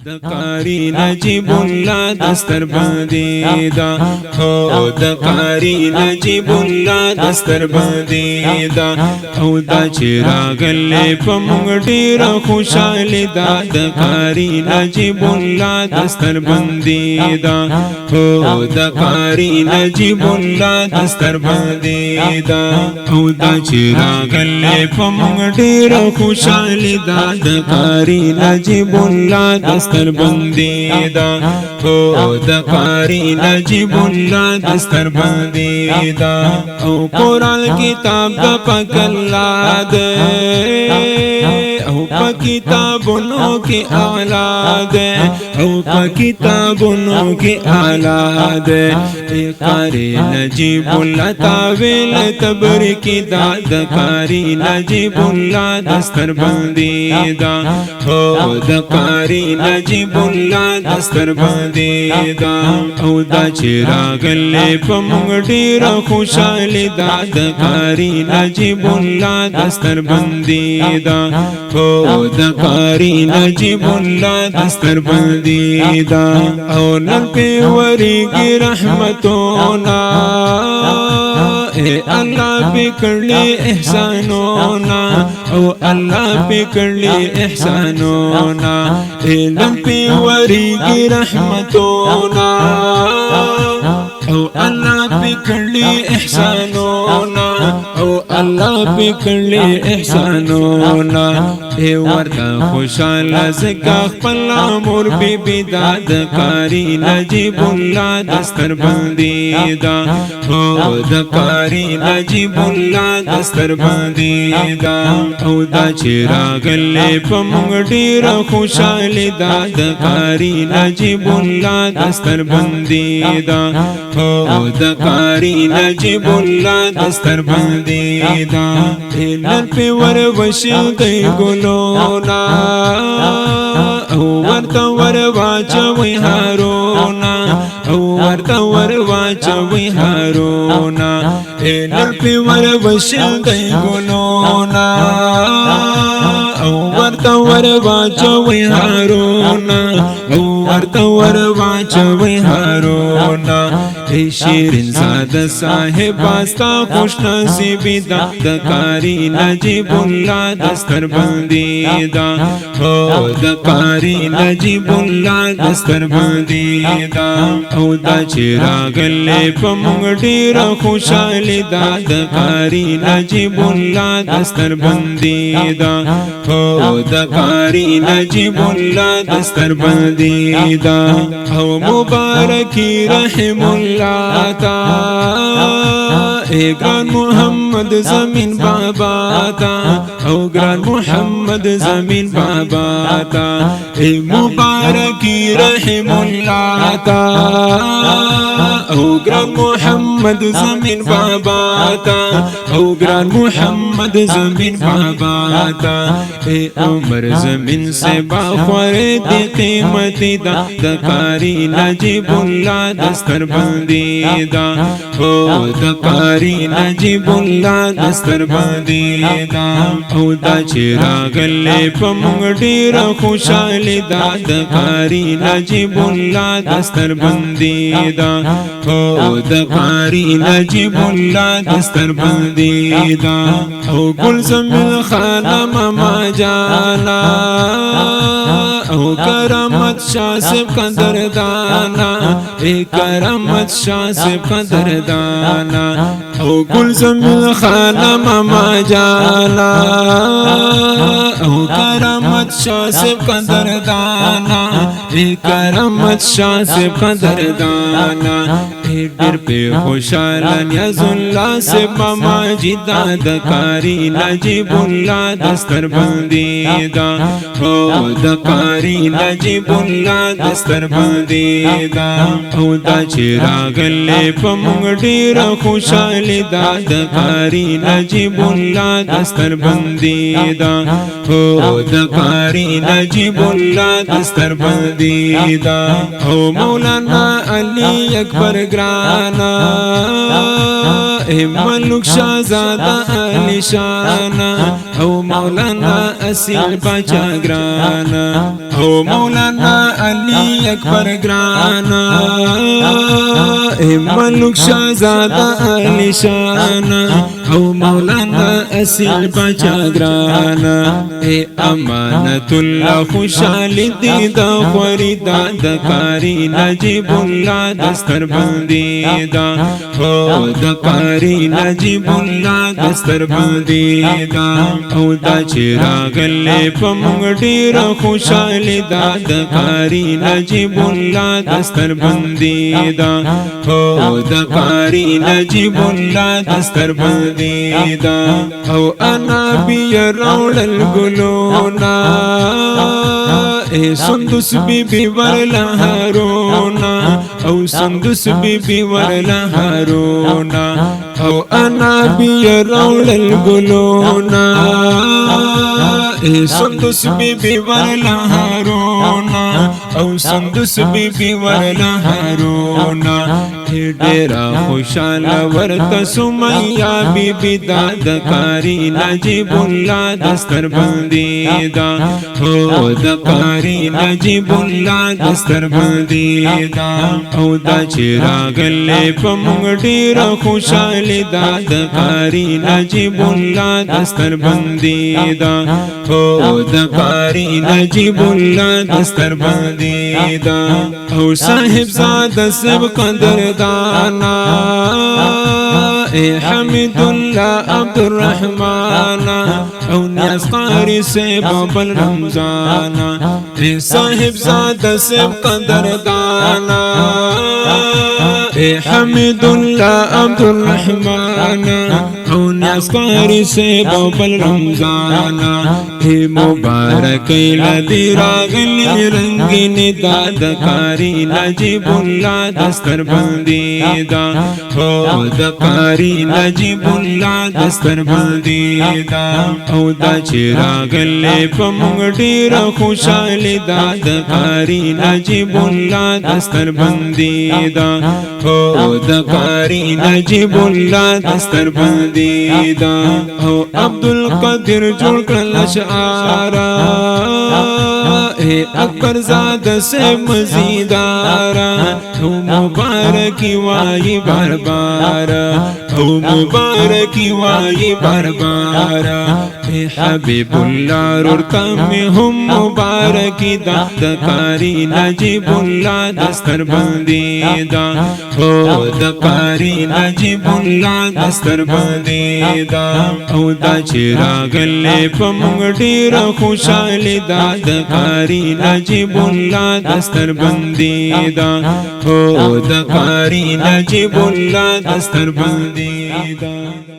دقاری نجیب الله دستر باندې دا او دقاری نجیب الله دستر باندې دا او دا چې راغلې په موږ ډېر خوشاله دا دقاری نجیب الله دستر باندې دا او دقاری نجیب الله دستر باندې دا او دا چې راغلې په موږ ډېر خوشاله دا دقاری نجیب الله دستر بندی دا او د قاری نجیب الله دستر بندی دا او قرآن کتاب د پاک الله دے او پا کتابونو کی اعلی دے او پا کتابونو کی اعلی دے قاری نجیب الله تاویل تبرکی دا د قاری نجیب الله دستر بندی دا او د قاری نجیب الله دستر باندې دا او دا چې راغلې په موږ ډېر خوشاله دا د قاری نجیب الله دستر باندې دا او د قاری نجیب الله دستر باندې دا او نن په ورګي رحمتونه اے اللہ پہ کرلی احسانونا او اللہ پہ کرلی احسانونا اے نم پہ وریگی رحمتونا او اللہ پہ کرلی احسانونا او اللہ پہ کرلی احسانونا اے ورطا خوشالا زکا خپلا مور بی بی داد قاری نجیب اللہ دستر بندی دا او دا قاری نجیب اللہ دستر بندی دا او دا چې راغلې په موږ ډېر خوشاله دا د قاری نجیب الله دستر بندی دا او د قاری نجیب الله دستر بندی دا نن په ور وشل دی ګلونا او ورته ور واچوي هارونا او ورته ور واچوي هارونا نن په ور وشل دی ګلونا او ورته ور واچوي هارونا او ورته ور واچوي هارونا اے شیرین زاده صاحب واسطا خوش نصیبی دا د قاری نجیب الله دستر باندې دا او د قاری نجیب الله دستر باندې دا او دا چې راغلې په موږ ډېر خوشاله دا د قاری نجیب الله دستر باندې دا او د قاری نجیب الله دستر باندې دا او مبارکی رحم الله تا اے گران محمد زمین بابا تا او گران محمد زمین بابا تا اے مبارکی رحم اللہ تا او گران محمد زمین بابا تا او گران محمد زمین بابا تا اے عمر زمین سے باخور دی قیمتی دا د قاری نجیب اللہ دستر باندې دا او د قاری نجیب الله دستر باندې دا او دا چې راغلې په موږ ډېر خوشاله دا د قاری نجیب الله دستر باندې دا او د قاری نجیب الله دستر باندې دا او گلزمل خانم ما جانا او کرامت شاسب قدردانا اے کرامت شاسب قدردانا او گلزمل خانم ما جانا او کرامت شاسب قدردانا اے کرامت شاسب قدردانا اے ډېر په خوشاله نیاز الله سے ماما جدا د قاری نجیب الله دستر باندې دا او د قاری نجیب الله دستر باندې دا او دا چې راغلې په موږ ډېر خوشاله دا د قاری نجیب الله دستر باندې دا او د قاری نجیب الله دستر باندې دا او مولانا علی اکبر گرانا اے ملک شہزادہ علی شانا او مولانا اصیل بچا گرانا او مولانا علی اکبر گرانا اے ملک شہزادہ علی شانا او مولانا اصیل بچا گرانا اے امانت اللہ خوشحال دی دا خوری دا دکاری نجیب اللہ دستر بندی دا او دکاری نجیب اللہ دستر بندی دا او دا چراغلے پمنگ ڈیر خوشحال دا دکاری نجیب اللہ دستر بندی دا او دکاری نجیب اللہ دستر بندی دا او انا بی روڑ الگلونا اے سندس بی بی ورلا ہارونا او سندس بی بی ورلا ہارونا او انا بی روڑ الگلونا اے سندس بی بی ورلا ہارونا او سندس بی بی ورلا ہارونا ڈیرا خوشحال ورت سمیہ بی بی دا دکاری نجیب اللہ دستر بندی دا او دکاری نجیب اللہ دستر بندی دا او دا چراغلے پمنگ ڈیرا خوشحال دا دکاری نجیب اللہ دستر بندی دا او دکاری نجیب اللہ دستر بندی دا او صاحب زادہ سب قدر دانا اے حمد اللہ عبد الرحمن او نیاز قاری سے بابل رمضانا اے صاحب زادہ سے قدر دانا اے حمد اللہ عبد الرحمن او نیاز قاری سے بابل رمضانا اے مبارک لدی راغلی رنگین دادکاری نجیب اللہ دستر بندی دا او دکاری نجیب اللہ دستر بندی دا او دا چراغلے پمنگ ڈیر خوشحال دادکاری نجیب اللہ دستر بندی دا او دکاری نجیب اللہ دستر بندی دا او عبدالقدر جوڑ کرل اشعارا اے اکبر زادہ سے مزیدارا او مبارکی وائی بار بارا او مبارکی وائی بار بارا اے حبیب اللہ رورتا میں ہم مبارکی دا دکاری نجیب اللہ دستر بندی دا او دکاری نجیب اللہ دستر بندی دا او دا چراغلے پمنگ ڈیر خوشحال دا دکاری نجیب اللہ دستر بندی دا او دکاری نجیب اللہ دستر بندی دا